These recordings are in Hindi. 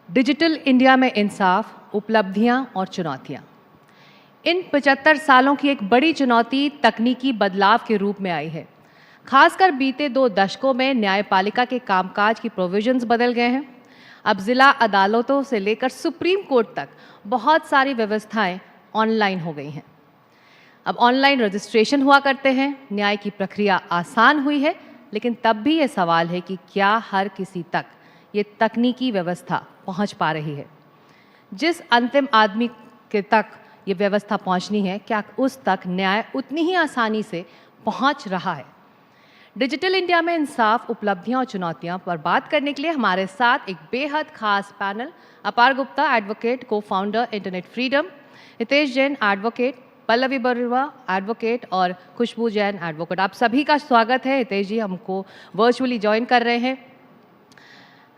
डिजिटल इंडिया में इंसाफ, उपलब्धियां और चुनौतियां। इन 75 सालों की एक बड़ी चुनौती तकनीकी बदलाव के रूप में आई है। खासकर बीते 2 दशकों में न्यायपालिका के कामकाज की प्रोविजंस बदल गए हैं। अब जिला अदालतों से लेकर सुप्रीम कोर्ट तक बहुत सारी व्यवस्थाएं ऑनलाइन हो गई हैं। अब ऑनलाइन रजिस्ट्रेशन हुआ करते हैं, न्याय की प्रक्रिया आसान हुई है, लेकिन तब भी ये सवाल है कि क्या हर किसी तक ये तकनीकी व्यवस्था पहुंच पा रही है। जिस अंतिम आदमी के तक ये व्यवस्था पहुंचनी है, क्या उस तक न्याय उतनी ही आसानी से पहुंच रहा है। डिजिटल इंडिया में इंसाफ, उपलब्धियां और चुनौतियां पर बात करने के लिए हमारे साथ एक बेहद खास पैनल, अपार गुप्ता एडवोकेट, को founder internet freedom, Hitesh Jain advocate, Pallavi Barua advocate और खुशबू जैन एडवोकेट। आप सभी का स्वागत है। हितेश जी हमको वर्चुअली ज्वाइन कर रहे हैं।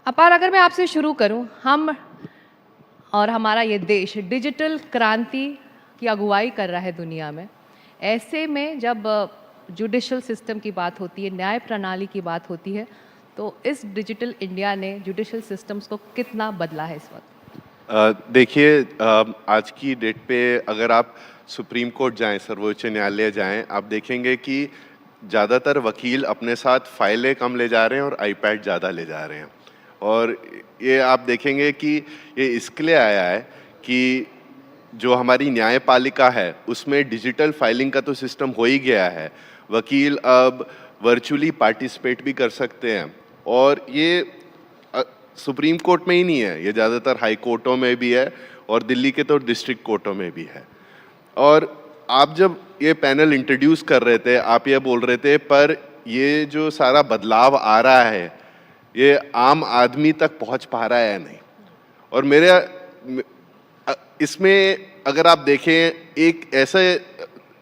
अपार, अगर मैं आपसे शुरू करूं, हम और हमारा ये देश डिजिटल क्रांति की अगुवाई कर रहा है दुनिया में। ऐसे में जब जुडिशल सिस्टम की बात होती है, न्याय प्रणाली की बात होती है, तो इस डिजिटल इंडिया ने जुडिशल सिस्टम्स को कितना बदला है इस वक्त? देखिए, आज की डेट पे अगर आप सुप्रीम कोर्ट जाएं, सर्वोच्च न्यायालय जाएं, आप देखेंगे कि ज़्यादातर वकील अपने साथ फाइलें कम ले जा रहे हैं और आईपैड ज़्यादा ले जा रहे हैं। और ये आप देखेंगे कि ये इसके लिए आया है कि जो हमारी न्यायपालिका है उसमें डिजिटल फाइलिंग का तो सिस्टम हो ही गया है। वकील अब वर्चुअली पार्टिसिपेट भी कर सकते हैं, और ये सुप्रीम कोर्ट में ही नहीं है, ये ज़्यादातर हाई कोर्टों में भी है और दिल्ली के तो डिस्ट्रिक्ट कोर्टों में भी है। और आप जब ये पैनल इंट्रोड्यूस कर रहे थे, आप ये बोल रहे थे, पर ये जो सारा बदलाव आ रहा है ये आम आदमी तक पहुंच पा रहा है या नहीं। और मेरे इसमें अगर आप देखें, एक ऐसे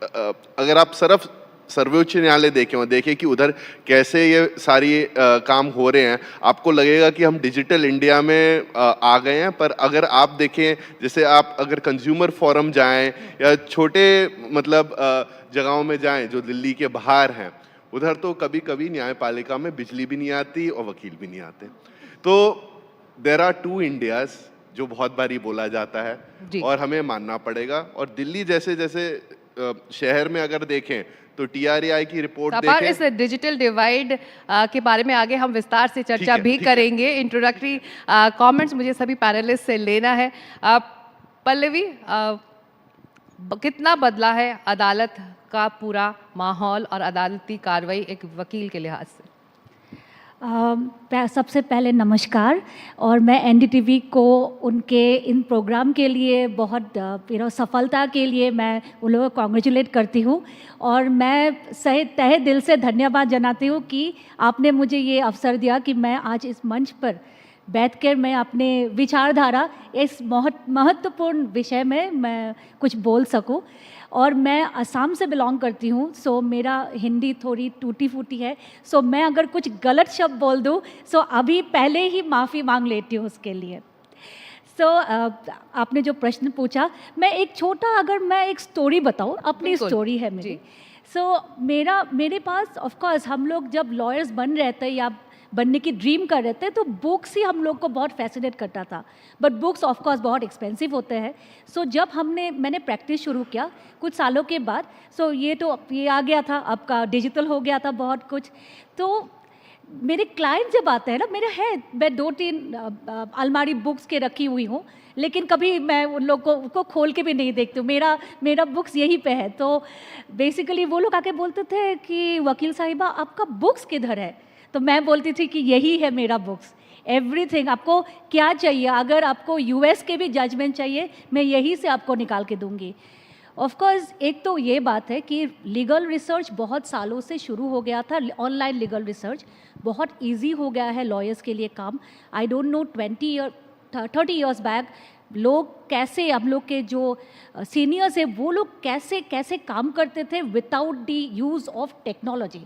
अगर आप सिर्फ सर्वोच्च न्यायालय देखें और देखें कि उधर कैसे ये सारी काम हो रहे हैं, आपको लगेगा कि हम डिजिटल इंडिया में आ गए हैं। पर अगर आप देखें, जैसे आप अगर कंज्यूमर फोरम जाएं या छोटे मतलब जगहों में जाएं जो दिल्ली के बाहर हैं, उधर तो कभी कभी न्यायपालिका में बिजली भी नहीं आती और वकील भी नहीं आते। तो देयर आर टू इंडियाज जो बहुत बारी बोला जाता है और हमें मानना पड़ेगा। और दिल्ली जैसे जैसे शहर में अगर देखें तो TRAI की रिपोर्ट देखें। इस डिजिटल डिवाइड के बारे में आगे हम विस्तार से चर्चा भी करेंगे। इंट्रोडक्टरी कमेंट्स मुझे सभी पैनलिस्ट से लेना है। पल्लवी, कितना बदला है अदालत का पूरा माहौल और अदालती कार्रवाई एक वकील के लिहाज से? सबसे पहले नमस्कार, और मैं NDTV को उनके इन प्रोग्राम के लिए बहुत सफलता के लिए मैं उन लोगों को कॉन्ग्रेचुलेट करती हूँ। और मैं तहे दिल से धन्यवाद जनाती हूँ कि आपने मुझे ये अवसर दिया कि मैं आज इस मंच पर बैठकर मैं अपने विचारधारा इस महत्वपूर्ण विषय में मैं कुछ बोल सकूं। और मैं असम से बिलोंग करती हूँ, सो मेरा हिंदी थोड़ी टूटी फूटी है, सो मैं अगर कुछ गलत शब्द बोल दूँ सो अभी पहले ही माफ़ी मांग लेती हूँ उसके लिए। सो आपने जो प्रश्न पूछा, मैं एक स्टोरी बताऊँ, अपनी स्टोरी है मेरी। सो मेरे पास ऑफ कोर्स हम लोग जब लॉयर्स बन रहे थे या बनने की ड्रीम कर रहे थे तो बुक्स ही हम लोग को बहुत फैसिनेट करता था, बट बुक्स ऑफ कोर्स बहुत एक्सपेंसिव होते हैं। सो जब मैंने प्रैक्टिस शुरू किया कुछ सालों के बाद, सो ये आ गया था, आपका डिजिटल हो गया था बहुत कुछ। तो मेरे क्लाइंट जब आते हैं ना, मैं 2-3 अलमारी बुक्स के रखी हुई हूँ, लेकिन कभी मैं उन लोगों को खोल के भी नहीं देखती हूँ, मेरा बुक्स यहीं पे है। तो बेसिकली वो लोग आके बोलते थे कि वकील साहिबा आपका बुक्स किधर है? तो मैं बोलती थी कि यही है मेरा बुक्स, एवरीथिंग। आपको क्या चाहिए, अगर आपको US के भी जजमेंट चाहिए मैं यहीं से आपको निकाल के दूंगी। ऑफ कोर्स एक तो ये बात है कि लीगल रिसर्च बहुत सालों से शुरू हो गया था, ऑनलाइन लीगल रिसर्च बहुत इजी हो गया है लॉयर्स के लिए काम। I don't know 30 years back लोग कैसे, हम लोग के जो सीनियर्स है वो लोग कैसे कैसे काम करते थे without the use of technology.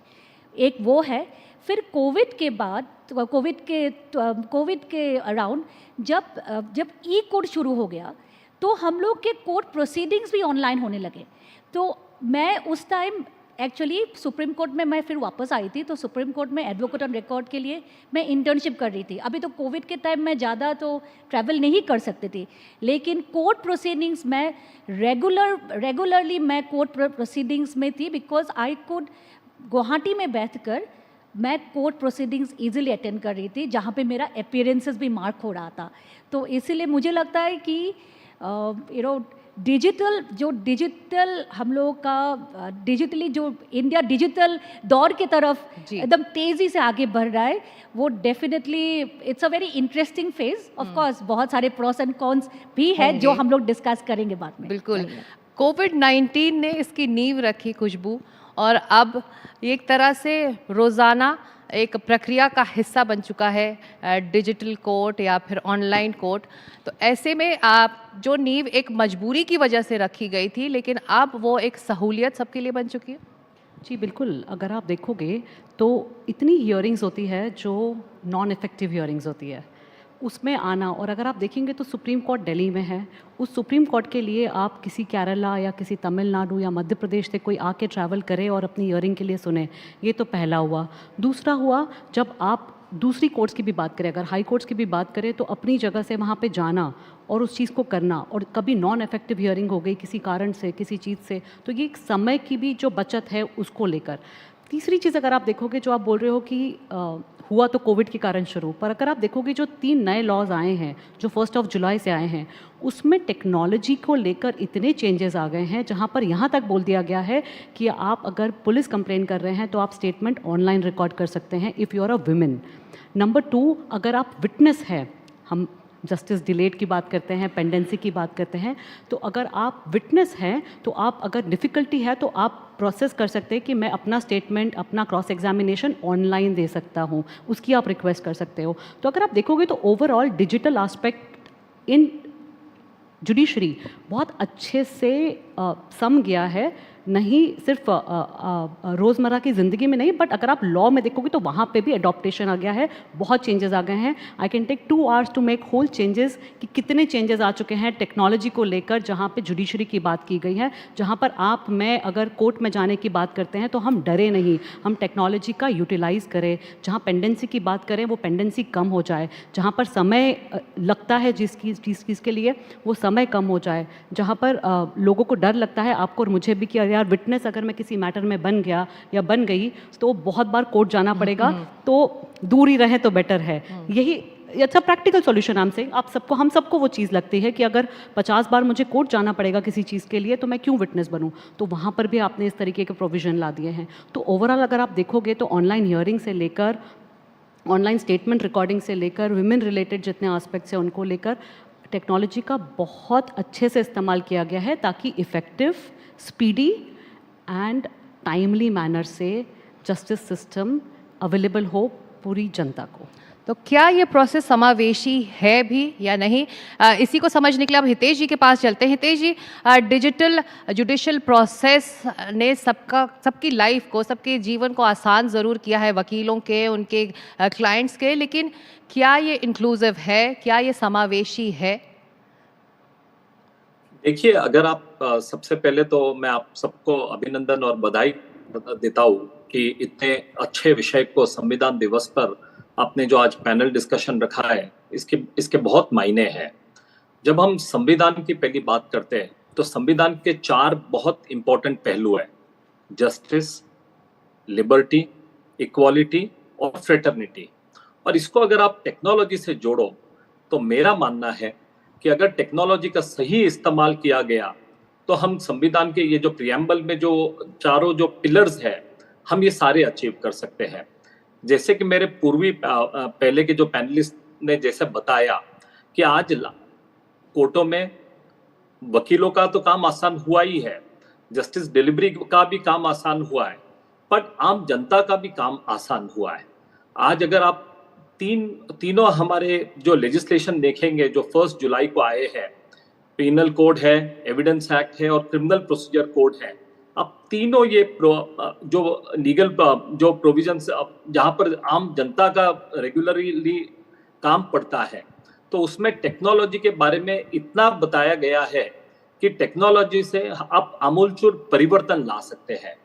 एक वो है। फिर कोविड के बाद, कोविड के अराउंड जब कोर्ट शुरू हो गया तो हम लोग के कोर्ट प्रोसीडिंग्स भी ऑनलाइन होने लगे। तो मैं उस टाइम एक्चुअली सुप्रीम कोर्ट में मैं फिर वापस आई थी, तो सुप्रीम कोर्ट में एडवोकेट ऑन रिकॉर्ड के लिए मैं इंटर्नशिप कर रही थी। अभी तो कोविड के टाइम में ज़्यादा तो ट्रैवल नहीं कर सकती थी, लेकिन कोर्ट प्रोसीडिंग्स में रेगुलरली मैं कोर्ट प्रोसीडिंग्स में थी, बिकॉज आई कुड गुवाहाटी में बैठकर मैं कोर्ट प्रोसीडिंग्स इजीली अटेंड कर रही थी, जहाँ पे मेरा अपीयरेंसेस भी मार्क हो रहा था। तो इसीलिए मुझे लगता है कि डिजिटल हम लोग का डिजिटली जो इंडिया डिजिटल दौर की तरफ एकदम तेज़ी से आगे बढ़ रहा है, वो definitely it's a very interesting phase. Of course बहुत सारे प्रोस एंड कॉन्स भी है जो हम लोग डिस्कस करेंगे बाद में। बिल्कुल, कोविड-19 ने इसकी नींव रखी खुशबू, और अब एक तरह से रोज़ाना एक प्रक्रिया का हिस्सा बन चुका है डिजिटल कोर्ट या फिर ऑनलाइन कोर्ट। तो ऐसे में आप जो नींव एक मजबूरी की वजह से रखी गई थी, लेकिन अब वो एक सहूलियत सबके लिए बन चुकी है। जी बिल्कुल, अगर आप देखोगे तो इतनी हियरिंग्स होती है जो नॉन इफेक्टिव हियरिंग्स होती है, उसमें आना, और अगर आप देखेंगे तो सुप्रीम कोर्ट दिल्ली में है, उस सुप्रीम कोर्ट के लिए आप किसी केरला या किसी तमिलनाडु या मध्य प्रदेश से कोई आके ट्रैवल करे और अपनी हियरिंग के लिए सुने, ये तो पहला हुआ। दूसरा हुआ, जब आप दूसरी कोर्ट्स की भी बात करें, अगर हाई कोर्ट्स की भी बात करें, तो अपनी जगह से वहाँ पे जाना और उस चीज़ को करना, और कभी नॉन इफेक्टिव हियरिंग हो गई किसी कारण से, किसी चीज़ से, तो ये एक समय की भी जो बचत है उसको लेकर। तीसरी चीज़ अगर आप देखोगे, जो आप बोल रहे हो कि हुआ तो कोविड के कारण शुरू, पर अगर आप देखोगे जो 3 नए लॉज आए हैं जो 1 जुलाई से आए हैं, उसमें टेक्नोलॉजी को लेकर इतने चेंजेस आ गए हैं, जहां पर यहां तक बोल दिया गया है कि आप अगर पुलिस कंप्लेन कर रहे हैं तो आप स्टेटमेंट ऑनलाइन रिकॉर्ड कर सकते हैं if you are a women. Number 2, अगर आप विटनेस है, हम जस्टिस डिलेड की बात करते हैं, पेंडेंसी की बात करते हैं, तो अगर आप विटनेस हैं तो आप, अगर डिफ़िकल्टी है तो आप प्रोसेस कर सकते हैं कि मैं अपना स्टेटमेंट, अपना क्रॉस एग्जामिनेशन ऑनलाइन दे सकता हूँ, उसकी आप रिक्वेस्ट कर सकते हो। तो अगर आप देखोगे तो overall digital aspect in judiciary बहुत अच्छे से सम गया है, नहीं सिर्फ रोज़मर्रा की ज़िंदगी में नहीं, बट अगर आप लॉ में देखोगे तो वहाँ पे भी अडॉप्टेशन आ गया है, बहुत चेंजेस आ गए हैं। I can take 2 hours to make whole changes कि कितने चेंजेस आ चुके हैं टेक्नोलॉजी को लेकर, जहाँ पे जुडिशरी की बात की गई है, जहाँ पर आप मैं अगर कोर्ट में जाने की बात करते हैं तो हम डरे नहीं, हम टेक्नोलॉजी का यूटिलाइज़ करें। जहाँ पेंडेंसी की बात करें वो पेंडेंसी कम हो जाए, जहाँ पर समय लगता है जिस चीज़ के लिए वो समय कम हो जाए, जहाँ पर लोगों को डर लगता है, आपको और मुझे भी, कि यार विटनेस अगर मैं किसी मैटर में बन गया या बन गई तो बहुत बार कोर्ट जाना पड़ेगा, तो दूर ही रहे तो बेटर है। यही अच्छा प्रैक्टिकल सॉल्यूशन हम से हम सबको वो चीज़ लगती है कि अगर 50 बार मुझे कोर्ट जाना पड़ेगा किसी चीज़ के लिए तो मैं क्यों विटनेस बनूं, तो वहाँ पर भी आपने इस तरीके के प्रोविज़न ला दिए हैं। तो ओवरऑल अगर आप देखोगे तो ऑनलाइन हियरिंग से लेकर, ऑनलाइन स्टेटमेंट रिकॉर्डिंग से लेकर, वुमेन रिलेटेड जितने एस्पेक्ट्स हैं उनको लेकर टेक्नोलॉजी का बहुत अच्छे से इस्तेमाल किया गया है, ताकि effective, speedy and timely manner से जस्टिस सिस्टम अवेलेबल हो पूरी जनता को। तो क्या ये प्रोसेस समावेशी है भी या नहीं, इसी को समझने के लिए अब हितेश जी के पास चलते हैं। हितेश जी, डिजिटल जुडिशल प्रोसेस ने सबकी लाइफ को, सबके जीवन को आसान ज़रूर किया है, वकीलों के, उनके क्लाइंट्स के, लेकिन क्या ये इंक्लूसिव है, क्या ये समावेशी है? देखिए, अगर आप सबसे पहले तो मैं आप सबको अभिनंदन और बधाई देता हूँ कि इतने अच्छे विषय को संविधान दिवस पर आपने जो आज पैनल डिस्कशन रखा है, इसके बहुत मायने हैं। जब हम संविधान की पहली बात करते हैं तो संविधान के 4 बहुत इंपॉर्टेंट पहलू हैं: जस्टिस, लिबर्टी, इक्वालिटी और फ्रेटर्निटी। और इसको अगर आप टेक्नोलॉजी से जोड़ो तो मेरा मानना है कि अगर टेक्नोलॉजी का सही इस्तेमाल किया गया तो हम संविधान के ये जो प्रियम्बल में जो चारों जो पिलर्स है, हम ये सारे अचीव कर सकते हैं। जैसे कि मेरे पूर्वी पहले के जो पैनलिस्ट ने जैसे बताया कि आज कोर्टों में वकीलों का तो काम आसान हुआ ही है, जस्टिस डिलीवरी का भी काम आसान हुआ है, पर आम जनता का भी काम आसान हुआ है। आज अगर आप तीनों हमारे जो लेजिस्लेशन देखेंगे जो 1 जुलाई को आए हैं, पीनल कोड है, एविडेंस एक्ट है और क्रिमिनल प्रोसीजर कोड है, अब तीनों ये जो लीगल जो प्रोविजंस जहाँ पर आम जनता का रेगुलरली काम पड़ता है, तो उसमें टेक्नोलॉजी के बारे में इतना बताया गया है कि टेक्नोलॉजी से आप आमूलचूल परिवर्तन ला सकते हैं।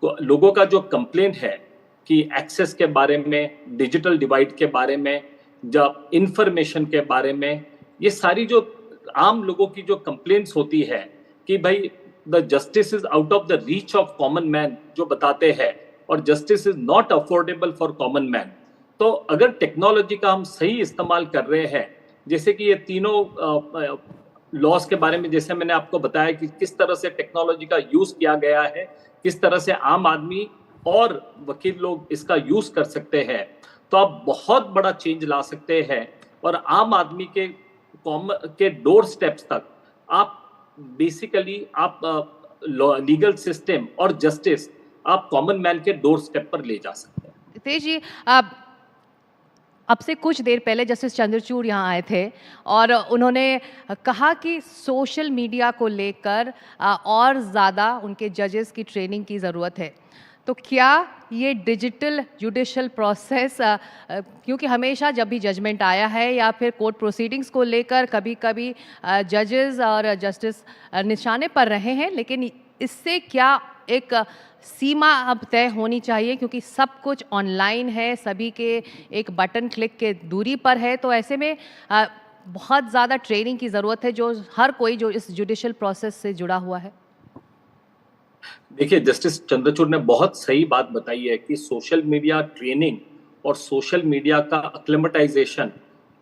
लोगों का जो कंप्लेंट है कि एक्सेस के बारे में, डिजिटल डिवाइड के बारे में, जब इंफॉर्मेशन के बारे में, ये सारी जो आम लोगों की जो कंप्लेंट्स होती है कि भाई the justice is out of the reach of common man, जो बताते हैं, और justice is not affordable for common man. तो अगर टेक्नोलॉजी का हम सही इस्तेमाल कर रहे हैं, जैसे कि ये तीनों लॉस के बारे में जैसे मैंने आपको बताया कि किस तरह से टेक्नोलॉजी का यूज किया गया है, किस तरह से आम आदमी और वकील लोग इसका यूज कर सकते हैं, तो आप बहुत बड़ा चेंज ला सकते हैं। और आम आदमी के डोर स्टेप्स तक आप बेसिकली आप लीगल सिस्टम और जस्टिस आप कॉमन मैन के डोर स्टेप पर ले जा सकते हैं। तेज जी, अब से कुछ देर पहले जस्टिस चंद्रचूड़ यहाँ आए थे और उन्होंने कहा कि सोशल मीडिया को लेकर और ज़्यादा उनके जजेस की ट्रेनिंग की ज़रूरत है। तो क्या ये डिजिटल जुडिशल प्रोसेस, क्योंकि हमेशा जब भी जजमेंट आया है या फिर कोर्ट प्रोसीडिंग्स को लेकर कभी कभी जजेस और जस्टिस निशाने पर रहे हैं, लेकिन इससे क्या एक सीमा अब तय होनी चाहिए, क्योंकि सब कुछ ऑनलाइन है, सभी के एक बटन क्लिक के दूरी पर है, तो ऐसे में बहुत ज़्यादा ट्रेनिंग की ज़रूरत है जो हर कोई जो इस जुडिशल प्रोसेस से जुड़ा हुआ है। देखिए, जस्टिस चंद्रचूड़ ने बहुत सही बात बताई है कि सोशल मीडिया ट्रेनिंग और सोशल मीडिया का एक्लेमेटाइजेशन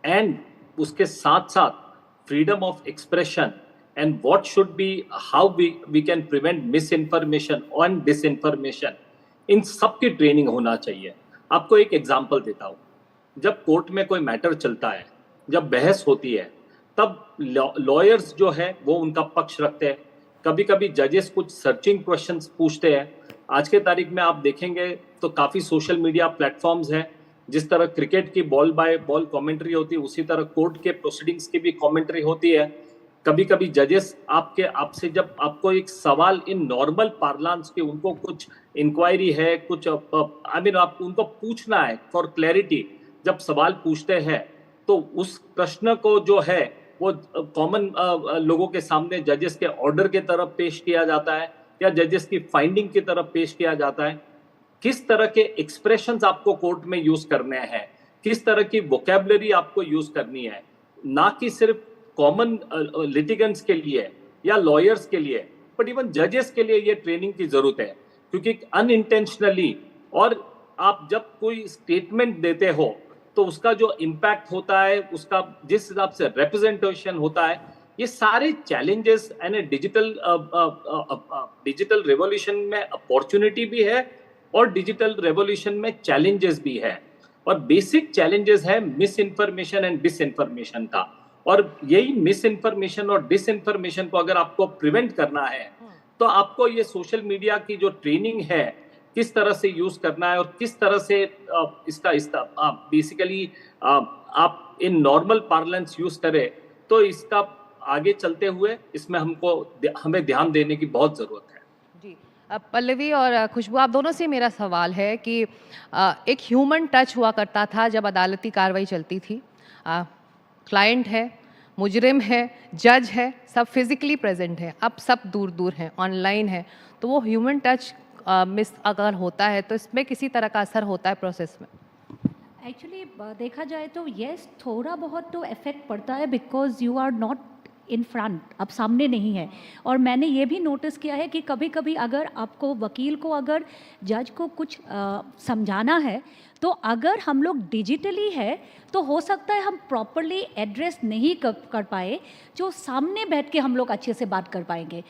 एंड उसके साथ साथ freedom of expression and what should be, how we can prevent misinformation and disinformation, इन सब की ट्रेनिंग होना चाहिए। आपको एक एग्जांपल देता हूँ, जब कोर्ट में कोई मैटर चलता है, जब बहस होती है, तब लॉयर्स जो है वो उनका पक्ष रखते हैं। कभी कभी जजेस कुछ सर्चिंग क्वेश्चंस पूछते हैं। आज के तारीख में आप देखेंगे तो काफ़ी सोशल मीडिया प्लेटफॉर्म्स हैं, जिस तरह क्रिकेट की बॉल बाय बॉल कमेंट्री होती है, उसी तरह कोर्ट के प्रोसीडिंग्स की भी कमेंट्री होती है। कभी कभी जजेस आपसे जब आपको एक सवाल इन नॉर्मल पार्लांस के, उनको कुछ इंक्वायरी है, कुछ आप उनको पूछना है फॉर क्लैरिटी, जब सवाल पूछते हैं तो उस प्रश्न को जो है वो कॉमन लोगों के सामने जजेस के ऑर्डर के तरफ पेश किया जाता है या जजेस की फाइंडिंग की तरफ पेश किया जाता है। किस तरह के एक्सप्रेशंस आपको कोर्ट में यूज करने हैं, किस तरह की वोकैबुलरी आपको यूज करनी है, ना कि सिर्फ कॉमन लिटिगेंट्स के लिए या लॉयर्स के लिए, बट इवन जजेस के लिए ये ट्रेनिंग की जरूरत है। क्योंकि अनइंटेंशनली, और आप जब कोई स्टेटमेंट देते हो तो उसका जो इम्पैक्ट होता है, उसका जिस हिसाब से रिप्रेजेंटेशन होता है, ये सारे चैलेंजेस एंड डिजिटल रेवोल्यूशन में अपॉर्चुनिटी भी है और डिजिटल रेवोल्यूशन में चैलेंजेस भी है। और बेसिक चैलेंजेस है मिस इन्फॉर्मेशन एंड डिसइंफॉर्मेशन का। और यही मिस इन्फॉर्मेशन और डिसइंफॉर्मेशन को अगर आपको प्रिवेंट करना है तो आपको ये सोशल मीडिया की जो ट्रेनिंग है, किस तरह से यूज करना है और किस तरह से इसका बेसिकली आप इन नॉर्मल पार्लेंस यूज करें, तो इसका आगे चलते हुए इसमें हमें ध्यान देने की बहुत जरूरत है। जी, पल्लवी और खुशबू, आप दोनों से मेरा सवाल है कि एक ह्यूमन टच हुआ करता था जब अदालती कार्रवाई चलती थी। क्लाइंट है, मुजरिम है, जज है, सब फिजिकली प्रेजेंट है। अब सब दूर दूर हैं, ऑनलाइन है, तो वो ह्यूमन टच मिस अगर होता है तो इसमें किसी तरह का असर होता है प्रोसेस में? एक्चुअली देखा जाए तो यस, थोड़ा बहुत तो इफेक्ट पड़ता है, because you are not in front, अब सामने नहीं है। और मैंने ये भी नोटिस किया है कि कभी कभी अगर आपको वकील को अगर जज को कुछ समझाना है, तो अगर हम लोग डिजिटली है तो हो सकता है हम प्रॉपरली एड्रेस नहीं कर पाए, जो सामने बैठ के हम लोग अच्छे से बात कर पाएंगे।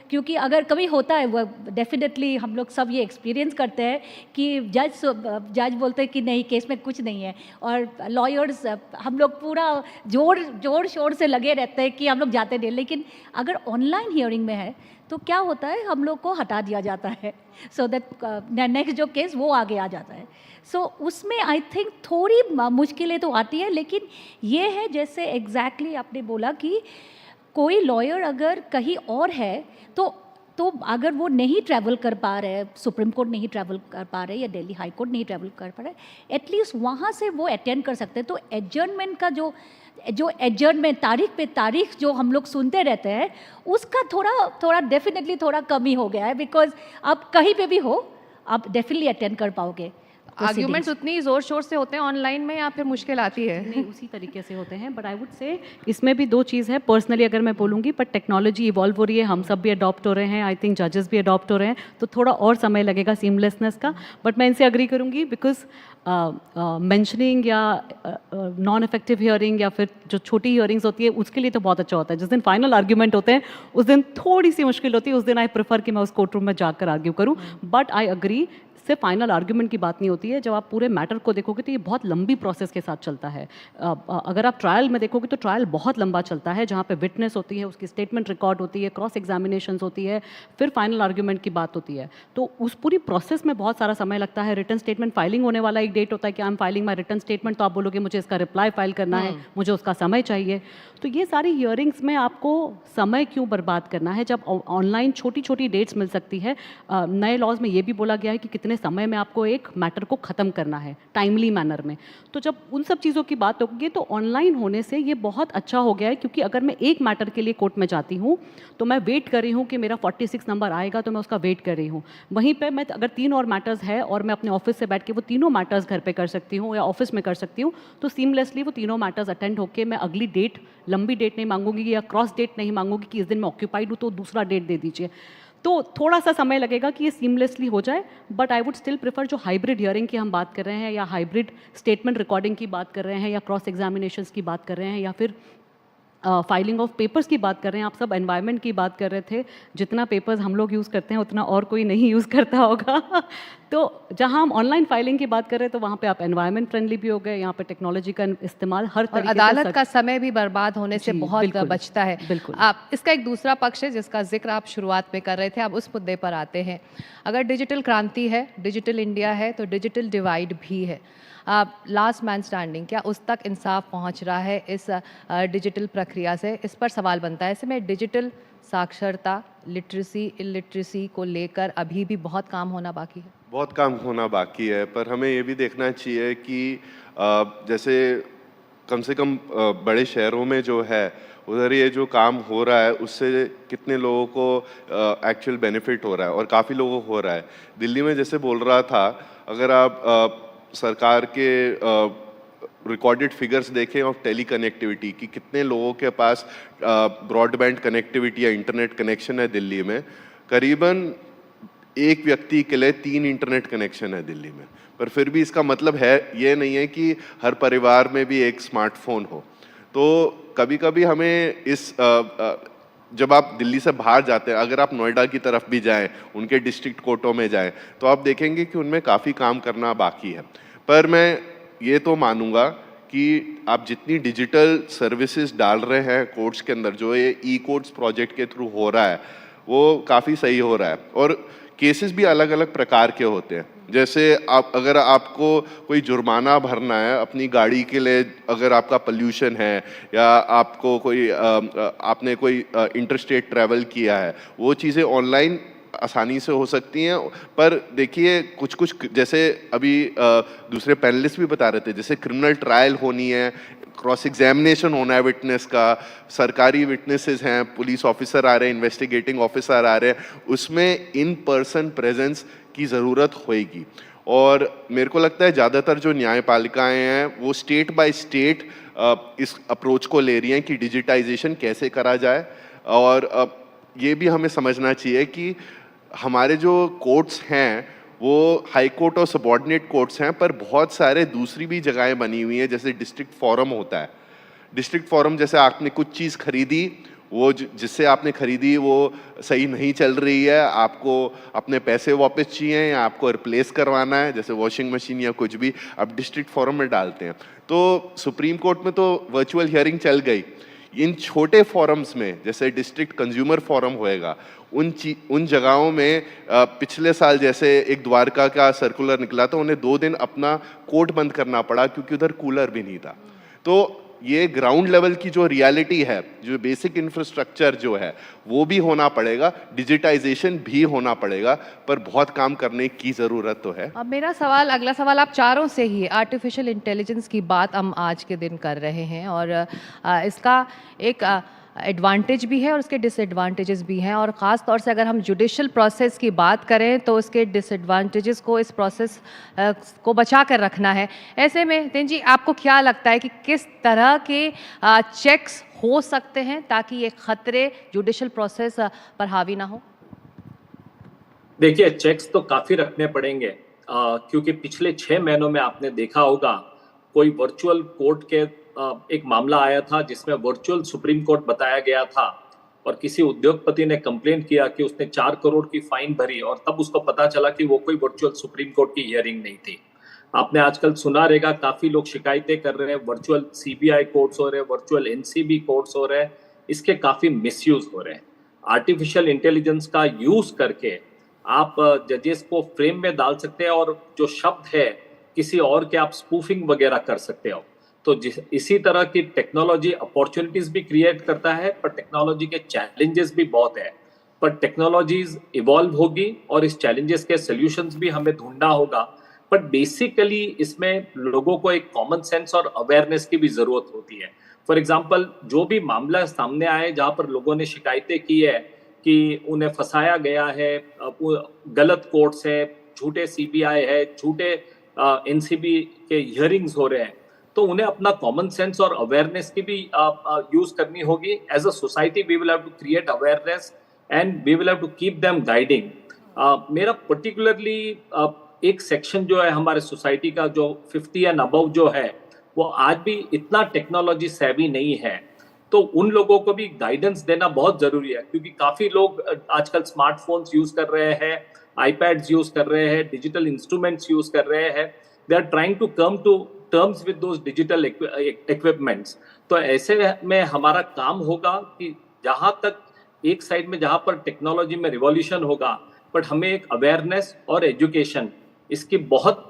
क्योंकि अगर कभी होता है, वो डेफिनेटली हम लोग सब ये एक्सपीरियंस करते हैं कि जज बोलते हैं कि नहीं, केस में कुछ नहीं है, और लॉयर्स हम लोग पूरा जोर शोर से लगे रहते हैं कि हम लोग जाते नहीं। लेकिन अगर ऑनलाइन हियरिंग में है तो क्या होता है, हम लोग को हटा दिया जाता है, सो दैट नेक्स्ट जो केस वो आगे आ जाता है। सो उसमें आई थिंक थोड़ी मुश्किलें तो आती है, लेकिन ये है जैसे एग्जैक्टली आपने बोला कि कोई लॉयर अगर कहीं और है तो अगर वो नहीं ट्रैवल कर पा रहे, सुप्रीम कोर्ट नहीं ट्रैवल कर पा रहे या दिल्ली हाई कोर्ट नहीं ट्रैवल कर पा रहे, एटलीस्ट वहाँ से वो अटेंड कर सकते हैं। तो एडजर्नमेंट का जो जो एडजर्नमेंट तारीख पे तारीख जो हम लोग सुनते रहते हैं, उसका थोड़ा डेफिनेटली थोड़ा कमी हो गया है, बिकॉज आप कहीं पे भी हो आप डेफिनेटली अटेंड कर पाओगे। आर्ग्यूमेंट्स उतनी जोर शोर से होते हैं ऑनलाइन में या फिर मुश्किल आती है? नहीं, उसी तरीके से होते हैं, बट आई वुड से इसमें भी दो चीज़ है। पर्सनली अगर मैं बोलूँगी, पर टेक्नोलॉजी इवॉल्व हो रही है, हम सब भी अडॉप्ट हो रहे हैं, आई थिंक जजेस भी अडॉप्ट हो रहे हैं, तो थोड़ा और समय लगेगा सीमलेसनेस का। बट मैं इनसे अग्री करूँगी, बिकॉज मेंशनिंग या नॉन इफेक्टिव हियरिंग या फिर जो छोटी हियरिंग्स होती है उसके लिए तो बहुत अच्छा होता है। जिस दिन फाइनल आर्ग्यूमेंट होते हैं उस दिन थोड़ी सी मुश्किल होती है, उस दिन आई प्रेफर कि मैं उस कोर्ट रूम में जाकर आर्ग्यू करूँ। बट आई अग्री, सिर्फ फाइनल आर्ग्यूमेंट की बात नहीं होती है। जब आप पूरे मैटर को देखोगे तो ये बहुत लंबी प्रोसेस के साथ चलता है। अगर आप ट्रायल में देखोगे तो ट्रायल बहुत लंबा चलता है, जहाँ पे विटनेस होती है, उसकी स्टेटमेंट रिकॉर्ड होती है, क्रॉस एग्जामिनेशंस होती है, फिर फाइनल आर्ग्यूमेंट की बात होती है। तो उस पूरी प्रोसेस में बहुत सारा समय लगता है। रिटन स्टेटमेंट फाइलिंग होने वाला एक डेट होता है कि I am filing my written statement, तो आप बोलोगे मुझे इसका रिप्लाई फाइल करना है, मुझे उसका समय चाहिए। तो ये सारी हियरिंग्स में आपको समय क्यों बर्बाद करना है जब ऑनलाइन छोटी छोटी डेट्स मिल सकती है। नए लॉज में ये भी बोला गया है कि कितने समय में आपको एक मैटर को ख़त्म करना है टाइमली मैनर में। तो जब उन सब चीज़ों की बात होगी तो ऑनलाइन होने से ये बहुत अच्छा हो गया है, क्योंकि अगर मैं एक मैटर के लिए कोर्ट में जाती हूँ तो मैं वेट कर रही हूँ कि मेरा 46 नंबर आएगा, तो मैं उसका वेट कर रही हूँ। वहीं पे मैं अगर 3 और मैटर्स है और मैं अपने ऑफिस से बैठ के वो तीनों मैटर्स घर पे कर सकती हूँ या ऑफिस में कर सकती हूँ, तो सीमलेसली वो तीनों मैटर्स अटेंड होकर मैं अगली डेट, लंबी डेट नहीं मांगूंगी या क्रॉस डेट नहीं मांगूंगी कि इस दिन मैं ऑक्यूपाइड हूँ तो दूसरा डेट दे दीजिए। तो थोड़ा सा समय लगेगा कि ये सीमलेसली हो जाए, but I would still prefer जो हाइब्रिड हियरिंग की हम बात कर रहे हैं या हाइब्रिड स्टेटमेंट रिकॉर्डिंग की बात कर रहे हैं या क्रॉस एग्जामिनेशंस की बात कर रहे हैं या फिर फाइलिंग ऑफ पेपर्स की बात कर रहे हैं। आप सब एनवायरनमेंट की बात कर रहे थे, जितना पेपर्स हम लोग यूज़ करते हैं उतना और कोई नहीं यूज़ करता होगा। तो जहां हम ऑनलाइन फाइलिंग की बात कर रहे हैं तो वहाँ पे आप एनवायरनमेंट फ्रेंडली भी हो गए, यहाँ पे टेक्नोलॉजी का इस्तेमाल हर और तरीके अदालत का समय भी बर्बाद होने से जी, बहुत बिल्कुल, बचता है। बिल्कुल। आप इसका एक दूसरा पक्ष है जिसका जिक्र आप शुरुआत में कर रहे थे, आप उस मुद्दे पर आते हैं। अगर डिजिटल क्रांति है, डिजिटल इंडिया है, तो डिजिटल डिवाइड भी है। लास्ट मैन स्टैंडिंग, क्या उस तक इंसाफ पहुंच रहा है इस डिजिटल प्रक्रिया से? इस पर सवाल बनता है। ऐसे में डिजिटल साक्षरता, लिटरेसी, इलिटरेसी को लेकर अभी भी बहुत काम होना बाकी है। बहुत काम होना बाकी है, पर हमें ये भी देखना चाहिए कि जैसे कम से कम बड़े शहरों में जो है उधर ये जो काम हो रहा है उससे कितने लोगों को एक्चुअल बेनिफिट हो रहा है, और काफ़ी लोगों को हो रहा है। दिल्ली में जैसे बोल रहा था, अगर आप सरकार के रिकॉर्डेड फिगर्स देखें ऑफ टेली कनेक्टिविटी कि कितने लोगों के पास ब्रॉडबैंड कनेक्टिविटी या इंटरनेट कनेक्शन है दिल्ली में, करीबन एक व्यक्ति के लिए 3 इंटरनेट कनेक्शन है दिल्ली में। पर फिर भी इसका मतलब है ये नहीं है कि हर परिवार में भी एक स्मार्टफोन हो। तो कभी कभी हमें इस जब आप दिल्ली से बाहर जाते हैं, अगर आप नोएडा की तरफ भी जाएं, उनके डिस्ट्रिक्ट कोर्टों में जाएं, तो आप देखेंगे कि उनमें काफ़ी काम करना बाकी है। पर मैं ये तो मानूंगा कि आप जितनी डिजिटल सर्विसेज डाल रहे हैं कोर्ट्स के अंदर, जो ये ई कोर्ट्स प्रोजेक्ट के थ्रू हो रहा है, वो काफ़ी सही हो रहा है। और केसेस भी अलग अलग प्रकार के होते हैं। जैसे अगर आपको कोई जुर्माना भरना है अपनी गाड़ी के लिए, अगर आपका पोल्यूशन है या आपको कोई आपने कोई इंटरस्टेट ट्रैवल किया है, वो चीज़ें ऑनलाइन आसानी से हो सकती हैं। पर देखिए कुछ कुछ जैसे अभी दूसरे पैनलिस्ट भी बता रहे थे, जैसे क्रिमिनल ट्रायल होनी है, क्रॉस एग्जामिनेशन होना है विटनेस का, सरकारी विटनेसेस हैं, पुलिस ऑफिसर आ रहे हैं, इन्वेस्टिगेटिंग ऑफिसर आ रहे हैं, उसमें इन पर्सन प्रेजेंस की ज़रूरत होएगी। और मेरे को लगता है ज़्यादातर जो न्यायपालिकाएं हैं वो स्टेट बाय स्टेट इस अप्रोच को ले रही हैं कि डिजिटाइजेशन कैसे करा जाए। और ये भी हमें समझना चाहिए कि हमारे जो कोर्ट्स हैं वो हाई कोर्ट और सबॉर्डिनेट कोर्ट्स हैं, पर बहुत सारे दूसरी भी जगहें बनी हुई हैं, जैसे डिस्ट्रिक्ट फोरम होता है। डिस्ट्रिक्ट फोरम जैसे आपने कुछ चीज़ खरीदी, वो जिससे आपने खरीदी वो सही नहीं चल रही है, आपको अपने पैसे वापस चाहिए या आपको रिप्लेस करवाना है, जैसे वॉशिंग मशीन या कुछ भी, आप डिस्ट्रिक्ट फोरम में डालते हैं। तो सुप्रीम कोर्ट में तो वर्चुअल हियरिंग चल गई। इन छोटे फोरम्स में जैसे डिस्ट्रिक्ट कंज्यूमर फोरम होएगा, उन जगहों में पिछले साल जैसे एक द्वारका का सर्कुलर निकला था, उन्हें 2 दिन अपना कोर्ट बंद करना पड़ा क्योंकि उधर कूलर भी नहीं था। तो ये ग्राउंड लेवल की जो रियलिटी है, जो बेसिक इंफ्रास्ट्रक्चर जो है वो भी होना पड़ेगा, डिजिटाइजेशन भी होना पड़ेगा, पर बहुत काम करने की ज़रूरत तो है। अब मेरा सवाल, अगला सवाल आप चारों से ही है। आर्टिफिशियल इंटेलिजेंस की बात हम आज के दिन कर रहे हैं और इसका एक एडवांटेज भी है और उसके डिसएडवांटेजेस भी हैं, और ख़ास तौर से अगर हम जुडिशल प्रोसेस की बात करें तो उसके डिसएडवांटेजेस को, इस प्रोसेस को बचा कर रखना है। ऐसे में हितेन जी, आपको क्या लगता है कि किस तरह के चेक्स हो सकते हैं ताकि ये खतरे जुडिशल प्रोसेस पर हावी ना हो? देखिए, चेक्स तो काफी रखने पड़ेंगे, क्योंकि पिछले 6 महीनों में आपने देखा होगा कोई वर्चुअल कोर्ट के एक मामला आया था जिसमें वर्चुअल सुप्रीम कोर्ट बताया गया था, और किसी उद्योगपति ने कंप्लेंट किया कि उसने 4 करोड़ की फाइन भरी और तब उसको पता चला कि वो कोई वर्चुअल सुप्रीम कोर्ट की हियरिंग नहीं थी। आपने आजकल सुना रहेगा, काफी लोग शिकायतें कर रहे हैं, वर्चुअल सीबीआई कोर्ट्स हो रहे हैं, वर्चुअल एनसीबी कोर्ट्स हो रहे हैं, इसके काफी मिसयूज हो रहे हैं। आर्टिफिशियल इंटेलिजेंस का यूज करके आप जजेस को फ्रेम में डाल सकते हैं और जो शब्द है किसी और के आप स्पूफिंग वगैरह कर सकते हो। तो इसी तरह की टेक्नोलॉजी अपॉर्चुनिटीज भी क्रिएट करता है, पर टेक्नोलॉजी के चैलेंजेस भी बहुत है। पर टेक्नोलॉजीज इवॉल्व होगी और इस चैलेंजेस के सोल्यूशंस भी हमें ढूंढना होगा। बट बेसिकली इसमें लोगों को एक कॉमन सेंस और अवेयरनेस की भी जरूरत होती है। फॉर एग्जाम्पल, जो भी मामला सामने आए जहां पर लोगों ने शिकायतें की है कि उन्हें फंसाया गया है, गलत कोर्ट्स है, झूठे सीबीआई है, झूठे एनसीबी के हियरिंग्स हो रहे हैं, तो उन्हें अपना कॉमन सेंस और अवेयरनेस की भी यूज करनी होगी। As a society we will have to create awareness and we will have to keep them guiding. मेरा पर्टिकुलरली एक सेक्शन जो है हमारे सोसाइटी का, जो 50 एंड अबव जो है, वो आज भी इतना टेक्नोलॉजी सेवी नहीं है, तो उन लोगों को भी गाइडेंस देना बहुत जरूरी है, क्योंकि काफी लोग आजकल स्मार्टफोन्स यूज कर रहे हैं, आईपैड्स यूज कर रहे हैं, डिजिटल इंस्ट्रूमेंट्स यूज कर रहे हैं। They are trying to come to terms with those digital equipments. तो ऐसे में हमारा काम होगा कि जहां तक एक साइड में जहां पर टेक्नोलॉजी में रिवॉल्यूशन होगा, बट हमें एक अवेयरनेस और एजुकेशन, इसकी बहुत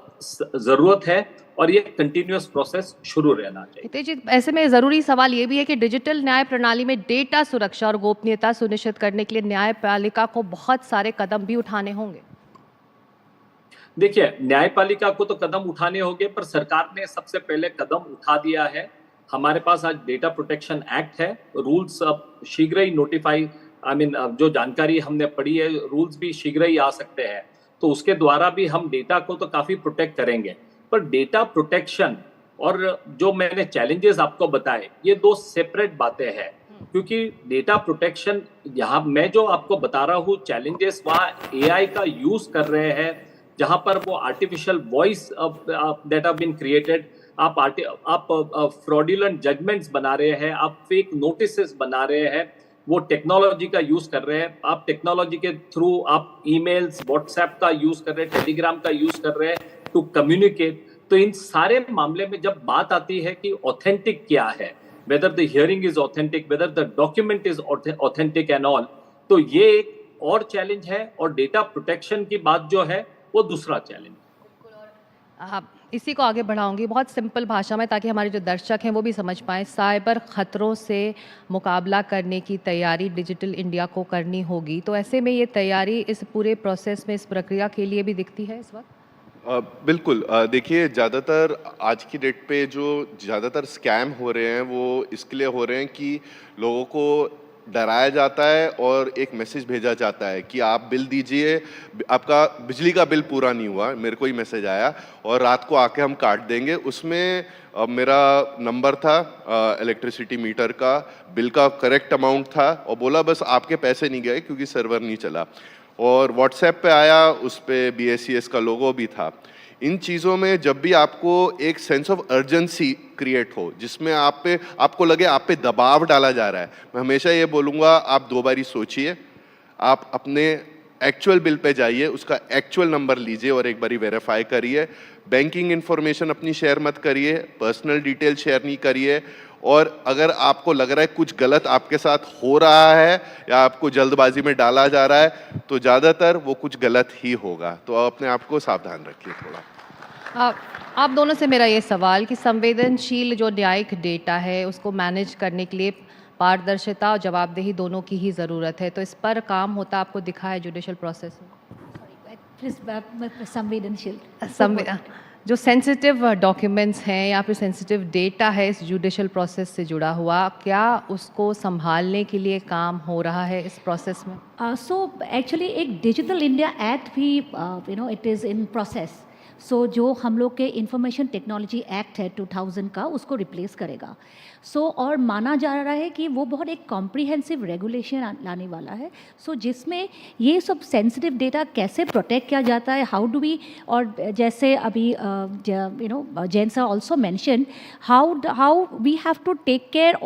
जरूरत है और ये कंटिन्यूअस प्रोसेस शुरू रहना चाहिए। हितेश जी, ऐसे में ज़रूरी सवाल ये भी है कि डिजिटल न्याय प्रणाली में डेटा सुरक्षा और गोपनीयता सुनिश्चित करने के लिए न्यायपालिका को बहुत सारे कदम भी उठाने होंगे। देखिए, न्यायपालिका को तो कदम उठाने होंगे, पर सरकार ने सबसे पहले कदम उठा दिया है। हमारे पास आज डेटा प्रोटेक्शन एक्ट है, रूल्स अब शीघ्र ही नोटिफाई, जो जानकारी हमने पढ़ी है, रूल्स भी शीघ्र ही आ सकते हैं, तो उसके द्वारा भी हम डेटा को तो काफी प्रोटेक्ट करेंगे। पर डेटा प्रोटेक्शन और जो मैंने चैलेंजेस आपको बताए, ये 2 सेपरेट बातें हैं, क्योंकि डेटा प्रोटेक्शन, यहाँ मैं जो आपको बता रहा हूँ चैलेंजेस, वहाँ एआई का यूज कर रहे हैं, जहां पर वो artificial voice that have been created, आप फ्रॉडुलेंट जजमेंट्स बना रहे हैं, आप फेक नोटिसेस बना रहे हैं, वो टेक्नोलॉजी का यूज कर रहे हैं। आप टेक्नोलॉजी के थ्रू आप ईमेल्स, व्हाट्सएप का यूज कर रहे हैं, टेलीग्राम का यूज कर रहे हैं टू कम्युनिकेट। तो इन सारे मामले में जब बात आती है कि ऑथेंटिक क्या है, whether the hearing is authentic, whether the document is authentic and all, तो ये एक और चैलेंज है। और डेटा प्रोटेक्शन की बात जो है वो दूसरा चैलेंज। इसी को आगे बढ़ाऊंगी बहुत सिंपल भाषा में, ताकि हमारे जो दर्शक हैं वो भी समझ पाएं। साइबर खतरों से मुकाबला करने की तैयारी डिजिटल इंडिया को करनी होगी, तो ऐसे में ये तैयारी इस पूरे प्रोसेस में, इस प्रक्रिया के लिए भी दिखती है इस वक्त? बिल्कुल। देखिए, ज़्यादातर आज की डेट पे जो ज़्यादातर स्कैम हो रहे हैं वो इसके लिए हो रहे हैं कि लोगों को डराया जाता है और एक मैसेज भेजा जाता है कि आप बिल दीजिए, आपका बिजली का बिल पूरा नहीं हुआ, मेरे को ही मैसेज आया, और रात को आके हम काट देंगे। उसमें मेरा नंबर था इलेक्ट्रिसिटी मीटर का, बिल का करेक्ट अमाउंट था, और बोला बस आपके पैसे नहीं गए क्योंकि सर्वर नहीं चला। और व्हाट्सएप पे आया, उस पर BSES का लोगो भी था। इन चीज़ों में जब भी आपको एक सेंस ऑफ अर्जेंसी क्रिएट हो, जिसमें आपको लगे आप पे दबाव डाला जा रहा है, मैं हमेशा ये बोलूँगा, आप 2 बारी सोचिए, आप अपने एक्चुअल बिल पे जाइए, उसका एक्चुअल नंबर लीजिए और एक बारी वेरीफाई करिए। बैंकिंग इन्फॉर्मेशन अपनी शेयर मत करिए, पर्सनल डिटेल शेयर नहीं करिए, और अगर आपको लग रहा है कुछ गलत आपके साथ हो रहा है या आपको जल्दबाजी में डाला जा रहा है, तो ज़्यादातर वो कुछ गलत ही होगा। तो अपने आप को सावधान रखिए थोड़ा। आप आप दोनों से मेरा ये सवाल कि संवेदनशील जो न्यायिक डेटा है उसको मैनेज करने के लिए पारदर्शिता और जवाबदेही दोनों की ही ज़रूरत है, तो इस पर काम होता आपको दिखा है जुडिशल प्रोसेस में? संवेदनशील जो सेंसिटिव डॉक्यूमेंट्स हैं या फिर सेंसिटिव डेटा है इस जुडिशल प्रोसेस से जुड़ा हुआ, क्या उसको संभालने के लिए काम हो रहा है इस प्रोसेस में? सो एक्चुअली एक डिजिटल इंडिया एक्ट भी इट इज़ इन प्रोसेस। सो जो हम लोग के इंफॉर्मेशन टेक्नोलॉजी एक्ट है 2000 का, उसको रिप्लेस करेगा। और माना जा रहा है कि वो बहुत एक कॉम्प्रिहेंसिव रेगुलेशन लाने वाला है। जिसमें ये सब सेंसिटिव डेटा कैसे प्रोटेक्ट किया जाता है, हाउ डू वी, और जैसे अभी Jain sir also mention how we have to take care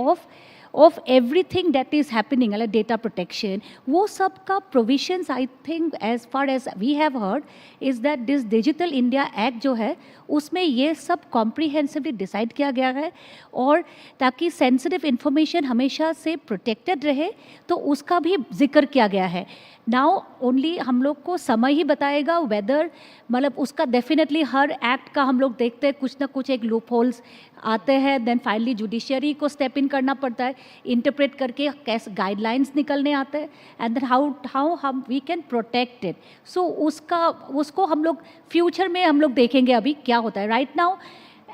of everything that is happening, like data protection, वो सब का provisions I think as far as we have heard is that this Digital India Act जो है उसमें ये सब comprehensively decide किया गया है, और ताकि sensitive information हमेशा से protected रहे तो उसका भी जिक्र किया गया है। नाउ ओनली हम लोग को समय ही बताएगा वेदर, मतलब उसका डेफिनेटली हर एक्ट का हम लोग देखते हैं कुछ ना कुछ एक लूप होल्स आते हैं, देन फाइनली जुडिशरी को स्टेप इन करना पड़ता है, इंटरप्रेट करके कैसे गाइडलाइंस निकलने आते हैं, एंड देन हाउ हम वी कैन प्रोटेक्ट इट। उसको हम लोग फ्यूचर में हम लोग देखेंगे अभी क्या होता है। Right now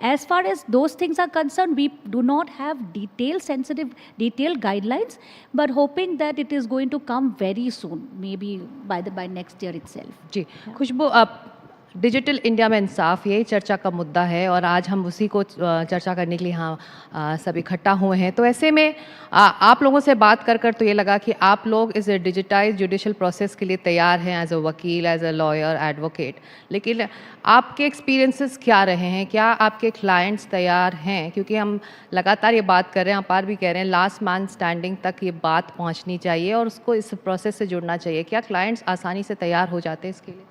as far as those things are concerned, we do not have detailed guidelines, but hoping that it is going to come very soon, maybe by next year itself. जी, खुशबू, आप डिजिटल इंडिया में इंसाफ यही चर्चा का मुद्दा है और आज हम उसी को चर्चा करने के लिए यहाँ सब इकट्ठा हुए हैं। तो ऐसे में आप लोगों से बात कर तो ये लगा कि आप लोग इस डिजिटाइज जुडिशल प्रोसेस के लिए तैयार हैं एज अ वकील, एज अ लॉयर, एडवोकेट, लेकिन आपके एक्सपीरियंसेस क्या रहे हैं? क्या आपके क्लाइंट्स तैयार हैं? क्योंकि हम लगातार ये बात कर रहे हैं, अपार भी कह रहे हैं, लास्ट मैन स्टैंडिंग तक ये बात पहुँचनी चाहिए और उसको इस प्रोसेस से जुड़ना चाहिए। क्या क्लाइंट्स आसानी से तैयार हो जाते हैं इसके लिए?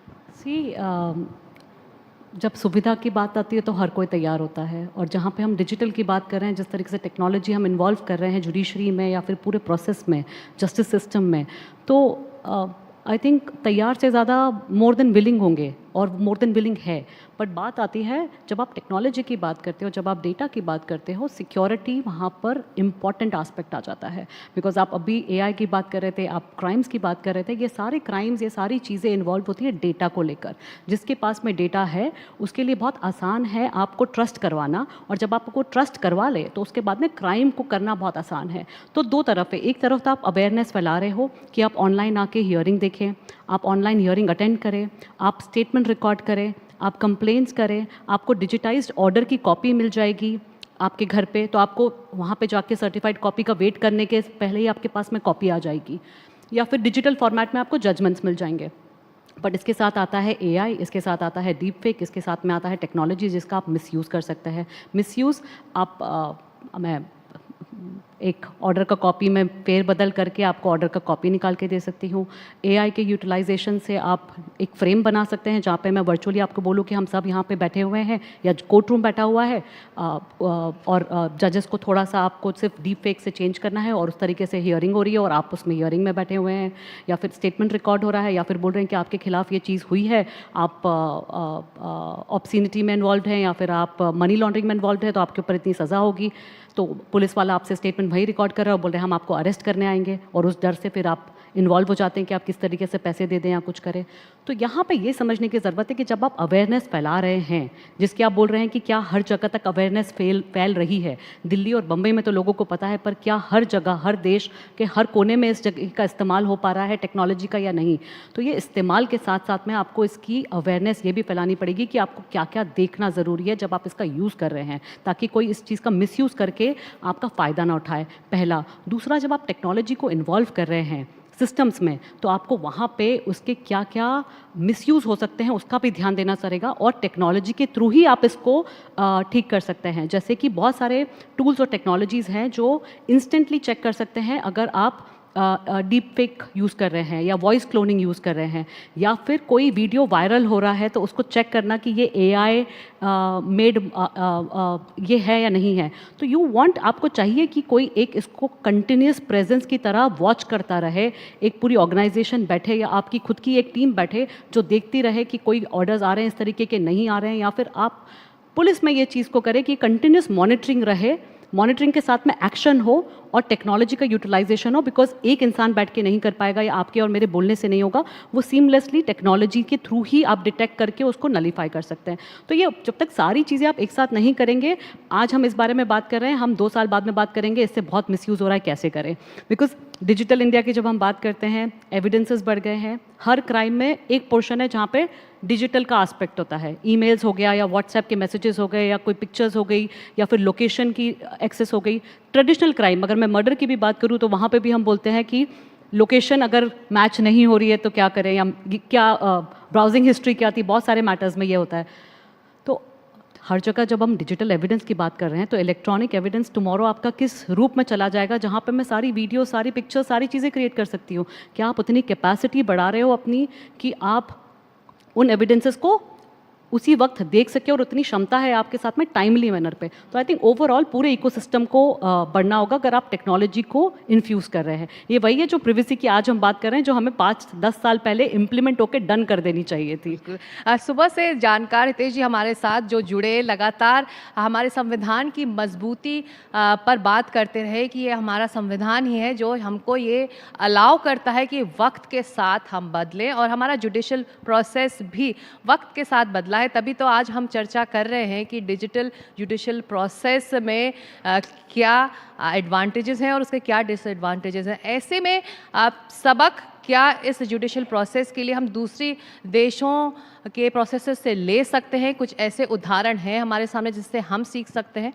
जब सुविधा की बात आती है तो हर कोई तैयार होता है, और जहाँ पे हम डिजिटल की बात कर रहे हैं, जिस तरीके से टेक्नोलॉजी हम इन्वॉल्व कर रहे हैं जुडिशरी में या फिर पूरे प्रोसेस में, जस्टिस सिस्टम में, तो आई थिंक तैयार से ज़्यादा मोर देन विलिंग होंगे, और मोर देन विलिंग है। बट बात आती है जब आप टेक्नोलॉजी की बात करते हो, जब आप डेटा की बात करते हो, सिक्योरिटी वहाँ पर इम्पॉर्टेंट आस्पेक्ट आ जाता है। बिकॉज आप अभी एआई की बात कर रहे थे, आप क्राइम्स की बात कर रहे थे, ये सारे क्राइम्स, ये सारी चीज़ें इन्वॉल्व होती है डेटा को लेकर। जिसके पास में डेटा है उसके लिए बहुत आसान है आपको ट्रस्ट करवाना, और जब आपको ट्रस्ट करवा ले तो उसके बाद में क्राइम को करना बहुत आसान है। तो दो तरफ है, एक तरफ तो आप अवेयरनेस फैला रहे हो कि आप ऑनलाइन आके हियरिंग देखें, आप ऑनलाइन हियरिंग अटेंड करें, आप स्टेटमेंट रिकॉर्ड करें, आप कंप्लेंट्स करें, आपको डिजिटाइज्ड ऑर्डर की कॉपी मिल जाएगी आपके घर पे, तो आपको वहाँ पे जाके सर्टिफाइड कॉपी का वेट करने के पहले ही आपके पास में कॉपी आ जाएगी, या फिर डिजिटल फॉर्मेट में आपको जजमेंट्स मिल जाएंगे। बट इसके साथ आता है एआई, इसके साथ आता है डीप फेक, इसके साथ में आता है टेक्नोलॉजी जिसका आप मिसयूज़ कर सकते हैं। मिसयूज़ मैं एक ऑर्डर का कॉपी में फेर बदल करके आपको ऑर्डर का कॉपी निकाल के दे सकती हूँ। एआई के यूटिलाइजेशन से आप एक फ्रेम बना सकते हैं जहाँ पे मैं वर्चुअली आपको बोलूँ कि हम सब यहाँ पे बैठे हुए हैं या कोर्ट रूम बैठा हुआ है, और जजेस को थोड़ा सा आपको सिर्फ डीप फेक से चेंज करना है और उस तरीके से हियरिंग हो रही है और आप उसमें हियरिंग में बैठे हुए हैं, या फिर स्टेटमेंट रिकॉर्ड हो रहा है, या फिर बोल रहे हैं कि आपके खिलाफ ये चीज़ हुई है, आप ऑब्सिनिटी में इन्वॉल्व हैं या फिर आप मनी लॉन्ड्रिंग में इन्वॉल्व है, तो आपके ऊपर इतनी सज़ा होगी। तो पुलिस वाला आपसे स्टेटमेंट वही रिकॉर्ड कर रहा है और बोल रहे हैं हम आपको अरेस्ट करने आएंगे, और उस डर से फिर आप इन्वॉल्व हो जाते हैं कि आप किस तरीके से पैसे दे दें या कुछ करें। तो यहाँ पे ये समझने की ज़रूरत है कि जब आप अवेयरनेस फैला रहे हैं, जिसकी आप बोल रहे हैं कि क्या हर जगह तक अवेयरनेस फैल रही है, दिल्ली और बम्बई में तो लोगों को पता है, पर क्या हर जगह, हर देश के हर कोने में इस जगह का इस्तेमाल हो पा रहा है टेक्नोलॉजी का या नहीं? तो ये इस्तेमाल के साथ साथ में आपको इसकी अवेयरनेस ये भी फैलानी पड़ेगी कि आपको क्या क्या देखना ज़रूरी है जब आप इसका यूज़ कर रहे हैं, ताकि कोई इस चीज़ का मिसयूज़ करके आपका फ़ायदा ना उठाए, पहला। दूसरा, जब आप टेक्नोलॉजी को इन्वॉल्व कर रहे हैं सिस्टम्स में, तो आपको वहाँ पे उसके क्या क्या मिसयूज़ हो सकते हैं उसका भी ध्यान देना पड़ेगा, और टेक्नोलॉजी के थ्रू ही आप इसको ठीक कर सकते हैं। जैसे कि बहुत सारे टूल्स और टेक्नोलॉजीज़ हैं जो इंस्टेंटली चेक कर सकते हैं अगर आप डीप फेक यूज़ कर रहे हैं या वॉइस क्लोनिंग यूज़ कर रहे हैं या फिर कोई वीडियो वायरल हो रहा है तो उसको चेक करना कि ये AI मेड ये है या नहीं है, तो यू वांट, आपको चाहिए कि कोई एक इसको कंटिन्यूस प्रेजेंस की तरह वॉच करता रहे, एक पूरी ऑर्गेनाइजेशन बैठे या आपकी खुद की एक टीम बैठे जो देखती रहे कि कोई ऑर्डर्स आ रहे हैं इस तरीके के, नहीं आ रहे हैं, या फिर आप पुलिस में ये चीज़ को करें कि कंटिन्यूस मॉनिटरिंग रहे, मॉनिटरिंग के साथ में एक्शन हो और टेक्नोलॉजी का यूटिलाइजेशन हो, बिकॉज एक इंसान बैठ के नहीं कर पाएगा या आपके और मेरे बोलने से नहीं होगा, वो सीमलेसली टेक्नोलॉजी के थ्रू ही आप डिटेक्ट करके उसको नलीफाई कर सकते हैं। तो ये जब तक सारी चीज़ें आप एक साथ नहीं करेंगे, आज हम इस बारे में बात कर रहे हैं, हम 2 साल बाद में बात करेंगे इससे बहुत मिसयूज़ हो रहा है, कैसे करें, बिकॉज डिजिटल इंडिया की जब हम बात करते हैं, एविडेंसेस बढ़ गए हैं, हर क्राइम में एक पोर्शन है जहाँ पे डिजिटल का एस्पेक्ट होता है, ईमेल्स हो गया या व्हाट्सएप के मैसेजेस हो गए या कोई पिक्चर्स हो गई या फिर लोकेशन की एक्सेस हो गई। ट्रेडिशनल क्राइम, अगर मैं मर्डर की भी बात करूँ तो वहाँ पे भी हम बोलते हैं कि लोकेशन अगर मैच नहीं हो रही है तो क्या करें, या क्या ब्राउजिंग हिस्ट्री क्या थी, बहुत सारे मैटर्स में ये होता है। तो हर जगह जब हम डिजिटल एविडेंस की बात कर रहे हैं तो इलेक्ट्रॉनिक एविडेंस टुमारो आपका किस रूप में चला जाएगा, जहाँ पे मैं सारी वीडियो, सारी पिक्चर, सारी चीज़ें क्रिएट कर सकती हूँ। क्या आप उतनी कैपेसिटी बढ़ा रहे हो अपनी कि आप उन एविडेंसेस को उसी वक्त देख सके और उतनी क्षमता है आपके साथ में टाइमली मैनर पे? तो आई थिंक ओवरऑल पूरे इकोसिस्टम को बढ़ना होगा अगर आप टेक्नोलॉजी को इन्फ्यूज़ कर रहे हैं। ये वही है जो प्रिवेसी की आज हम बात कर रहे हैं, जो हमें 5-10 साल पहले इम्प्लीमेंट होकर डन कर देनी चाहिए थी। सुबह से जानकार हितेश जी हमारे साथ जो जुड़े, लगातार हमारे संविधान की मजबूती पर बात करते रहे कि ये हमारा संविधान ही है जो हमको ये अलाउ करता है कि वक्त के साथ हम बदलें, और हमारा जुडिशल प्रोसेस भी वक्त के साथ बदला है। तभी तो आज हम चर्चा कर रहे हैं कि डिजिटल जुडिशल प्रोसेस में क्या एडवांटेजेस हैं और उसके क्या डिसएडवांटेजेस हैं। ऐसे में सबक क्या इस जुडिशल प्रोसेस के लिए हम दूसरी देशों के प्रोसेसेस से ले सकते हैं? कुछ ऐसे उदाहरण हैं हमारे सामने जिससे हम सीख सकते हैं?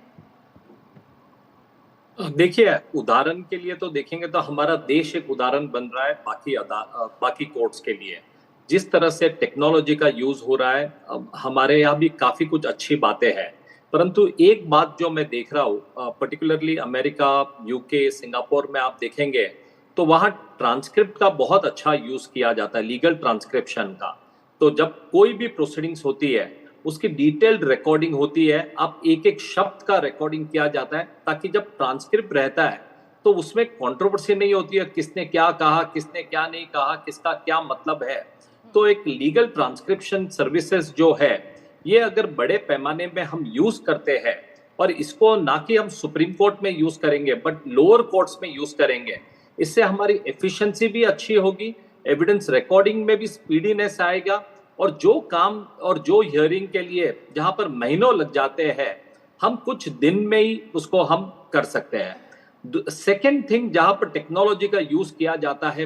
देखिए, उदाहरण के लिए तो देखेंगे तो हमारा देश एक उदाहरण बन रहा है बाकी कोर्ट्स के लिए। जिस तरह से टेक्नोलॉजी का यूज हो रहा है, हमारे यहाँ भी काफी कुछ अच्छी बातें हैं, परंतु एक बात जो मैं देख रहा हूँ, पर्टिकुलरली अमेरिका, यूके, सिंगापुर में आप देखेंगे तो वहाँ ट्रांसक्रिप्ट का बहुत अच्छा यूज किया जाता है, लीगल ट्रांसक्रिप्शन का। तो जब कोई भी प्रोसीडिंग्स होती है उसकी डिटेल्ड रिकॉर्डिंग होती है, अब एक एक शब्द का रिकॉर्डिंग किया जाता है ताकि जब ट्रांसक्रिप्ट रहता है तो उसमें कंट्रोवर्सी नहीं होती है, किसने क्या कहा, किसने क्या नहीं कहा, किसका क्या मतलब है। तो एक लीगल ट्रांसक्रिप्शन सर्विसेज जो है, ये अगर बड़े पैमाने में हम यूज करते हैं, और इसको ना कि हम सुप्रीम कोर्ट में यूज करेंगे बट लोअर कोर्ट्स में यूज करेंगे, इससे हमारी एफिशिएंसी भी अच्छी होगी, एविडेंस रिकॉर्डिंग में भी स्पीडीनेस आएगा, और जो काम और जो हियरिंग के लिए जहां पर महीनों लग जाते हैं, हम कुछ दिन में ही उसको हम कर सकते हैं। सेकेंड थिंग, जहां पर टेक्नोलॉजी का यूज किया जाता है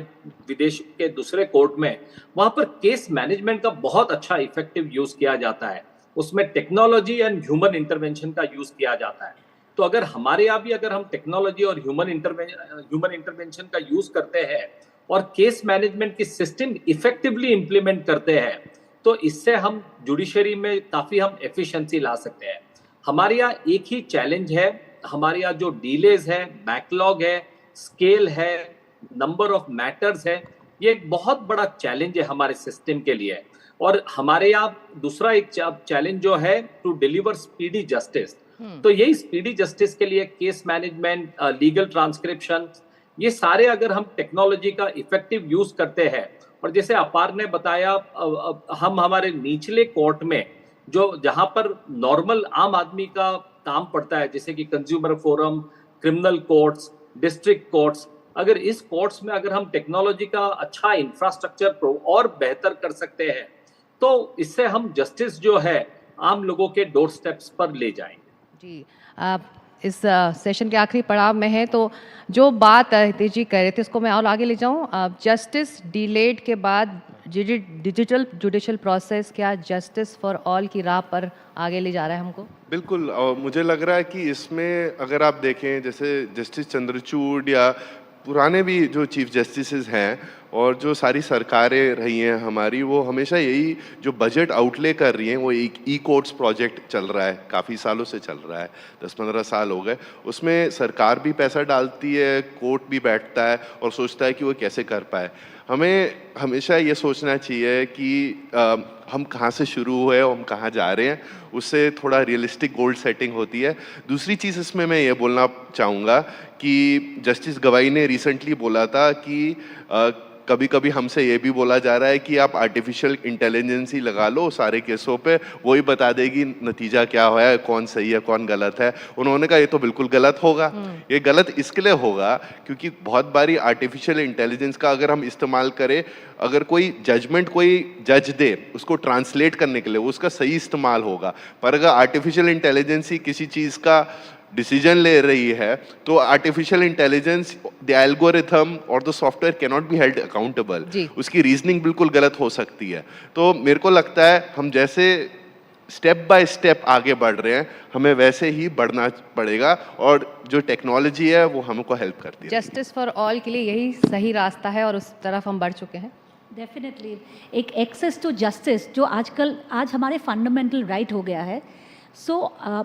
विदेश के दूसरे कोर्ट में, वहां पर केस मैनेजमेंट का बहुत अच्छा इफेक्टिव यूज किया जाता है। उसमें टेक्नोलॉजी एंड ह्यूमन इंटरवेंशन का यूज किया जाता है। तो अगर हमारे यहाँ भी अगर हम टेक्नोलॉजी और ह्यूमन इंटरवेंशन का यूज करते हैं और केस मैनेजमेंट की सिस्टम इफेक्टिवली इंप्लीमेंट करते हैं, तो इससे हम जुडिशरी में काफी हम एफिशिएंसी ला सकते हैं। हमारे यहाँ एक ही चैलेंज है, हमारे यहाँ जो डिलेज है, बैकलॉग है, स्केल है, नंबर ऑफ मैटर्स है, ये एक बहुत बड़ा चैलेंज है हमारे सिस्टम के लिए। और हमारे यहाँ दूसरा एक चैलेंज जो है, टू डिलीवर स्पीडी जस्टिस। तो यही स्पीडी जस्टिस के लिए केस मैनेजमेंट, लीगल ट्रांसक्रिप्शन, ये सारे अगर हम टेक्नोलॉजी का इफेक्टिव यूज करते हैं, और जैसे अपार ने बताया, हम हमारे निचले कोर्ट में जो जहां पर नॉर्मल आम आदमी का काम पड़ता है, जैसे कि consumer forum, criminal courts, district courts, अगर इस कोर्ट्स में अगर हम टेक्नोलॉजी का अच्छा इंफ्रास्ट्रक्चर और बेहतर कर सकते हैं, तो इससे हम जस्टिस जो है आम लोगों के डोर स्टेप्स पर ले जाएंगे। जी, इस सेशन के आखिरी पड़ाव में है, तो जो बात हितेश जी कह रहे थे उसको मैं और आगे ले जाऊं। जस्टिस डिलेड के बाद डिजिटल जुडिशल प्रोसेस क्या जस्टिस फॉर ऑल की राह पर आगे ले जा रहा है हमको? बिल्कुल, और मुझे लग रहा है कि इसमें अगर आप देखें, जैसे जस्टिस चंद्रचूड़ या पुराने भी जो चीफ जस्टिस हैं, और जो सारी सरकारें रही हैं हमारी, वो हमेशा यही जो बजट आउटले कर रही हैं, वो एक ई कोर्ट्स प्रोजेक्ट चल रहा है, काफ़ी सालों से चल रहा है, 10-15 साल हो गए। उसमें सरकार भी पैसा डालती है, कोर्ट भी बैठता है और सोचता है कि वो कैसे कर पाए। हमें हमेशा ये सोचना चाहिए कि हम कहाँ से शुरू हुए और हम कहाँ जा रहे हैं, उससे थोड़ा रियलिस्टिक गोल सेटिंग होती है। दूसरी चीज़ इसमें मैं ये बोलना चाहूँगा कि जस्टिस गवाई ने रिसेंटली बोला था कि कभी कभी हमसे ये भी बोला जा रहा है कि आप आर्टिफिशियल इंटेलिजेंस ही लगा लो सारे केसों पे, वही बता देगी नतीजा क्या हुआ है, कौन सही है कौन गलत है। उन्होंने कहा ये तो बिल्कुल गलत होगा। ये गलत इसके लिए होगा क्योंकि बहुत बारी आर्टिफिशियल इंटेलिजेंस का अगर हम इस्तेमाल करें, अगर कोई जजमेंट कोई जज दे उसको ट्रांसलेट करने के लिए, उसका सही इस्तेमाल होगा। पर अगर आर्टिफिशियल इंटेलिजेंस ही किसी चीज़ का डिसीजन ले रही है तो आर्टिफिशियल इंटेलिजेंस, द एल्गोरिथम और the software can not be held accountable. उसकी रीजनिंग बिल्कुल गलत हो सकती है। तो मेरे को लगता है हम जैसे स्टेप बाय स्टेप आगे बढ़ रहे हैं, हमें वैसे ही बढ़ना पड़ेगा और जो टेक्नोलॉजी है वो हमको हेल्प करती है। जस्टिस फॉर ऑल के लिए यही सही रास्ता है और उस तरफ हम बढ़ चुके हैं। डेफिनेटली एक एक्सेस टू जस्टिस जो आज हमारे फंडामेंटल राइट हो गया है।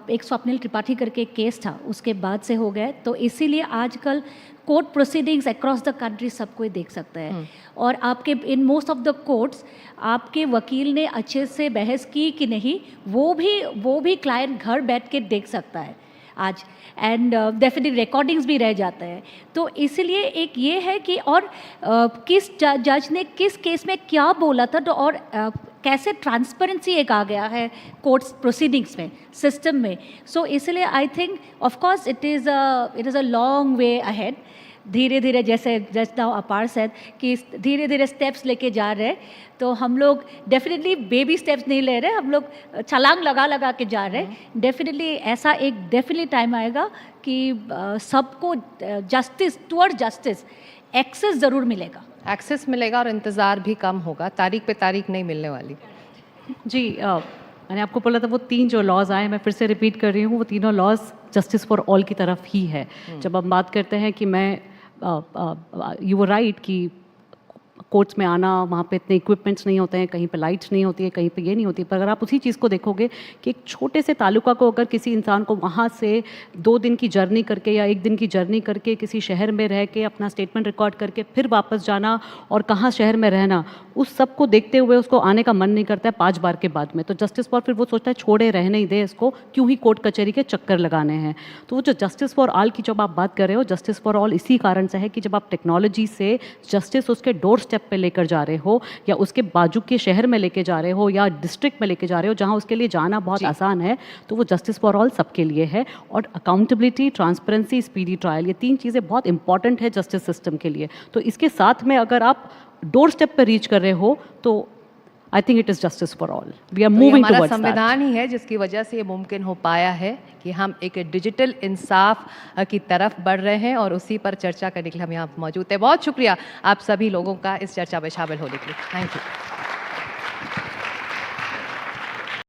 एक स्वप्निल त्रिपाठी करके एक केस था, उसके बाद से हो गया, तो इसीलिए आजकल court proceedings across the country सब कोई देख सकता है। और आपके in most of the courts आपके वकील ने अच्छे से बहस की कि नहीं, वो भी क्लाइंट घर बैठ के देख सकता है आज। एंड डेफिनेटली रिकॉर्डिंग्स भी रह जाते हैं। तो इसीलिए एक ये है कि और किस जज ने किस केस में क्या बोला था, तो और कैसे ट्रांसपेरेंसी एक आ गया है कोर्ट्स प्रोसीडिंग्स में, सिस्टम में। सो इसलिए I think of course it is a long way ahead. धीरे धीरे जैसे जस्ट नाउ अपार सेड कि धीरे धीरे स्टेप्स लेके जा रहे हैं, तो हम लोग डेफिनेटली बेबी स्टेप्स नहीं ले रहे, हम लोग छलांग लगा के जा रहे हैं। डेफिनेटली ऐसा एक डेफिनेटली टाइम आएगा कि सबको जस्टिस टुवर्ड जस्टिस एक्सेस ज़रूर मिलेगा। एक्सेस मिलेगा और इंतज़ार भी कम होगा, तारीख पे तारीख नहीं मिलने वाली। जी, मैंने आपको बोला था वो 3 जो लॉज आए, मैं फिर से रिपीट कर रही हूँ, वो तीनों लॉज जस्टिस फॉर ऑल की तरफ ही है। जब हम बात करते हैं कि मैं यू वर राइट कि कोर्ट्स में आना, वहाँ पे इतने इक्विपमेंट्स नहीं होते हैं, कहीं पे लाइट्स नहीं होती है, कहीं पे ये नहीं होती है। पर अगर आप उसी चीज़ को देखोगे कि एक छोटे से तालुका को अगर किसी इंसान को वहाँ से 2 दिन की जर्नी करके या 1 दिन की जर्नी करके किसी शहर में रह के अपना स्टेटमेंट रिकॉर्ड करके फिर वापस जाना और कहाँ शहर में रहना, उस सब को देखते हुए उसको आने का मन नहीं करता है 5 बार के बाद में। तो जस्टिस फॉर फिर वो सोचता है छोड़े रहने ही दे इसको, क्यों ही कोर्ट कचहरी के चक्कर लगाने हैं। तो वो जो जस्टिस फॉर ऑल की जब आप बात कर रहे हो, जस्टिस फॉर ऑल इसी कारण से है कि जब आप टेक्नोलॉजी से जस्टिस उसके डोर स्टेप पे लेकर जा रहे हो या उसके बाजू के शहर में लेके जा रहे हो या डिस्ट्रिक्ट में लेके जा रहे हो जहां उसके लिए जाना बहुत आसान है, तो वो जस्टिस फॉर ऑल सबके लिए है। और अकाउंटेबिलिटी, ट्रांसपेरेंसी, स्पीडी ट्रायल, ये 3 चीज़ें बहुत इंपॉर्टेंट है जस्टिस सिस्टम के लिए। तो इसके साथ में अगर आप डोर स्टेप पर रीच कर रहे हो तो I think it is justice for all. We are moving towards that. हमारा संविधान ही है जिसकी वजह से ये मुमकिन हो पाया है कि हम एक डिजिटल इंसाफ की तरफ बढ़ रहे हैं और उसी पर चर्चा करने के लिए हम यहाँ मौजूद हैं। बहुत शुक्रिया आप सभी लोगों का इस चर्चा में शामिल होने के लिए। Thank you.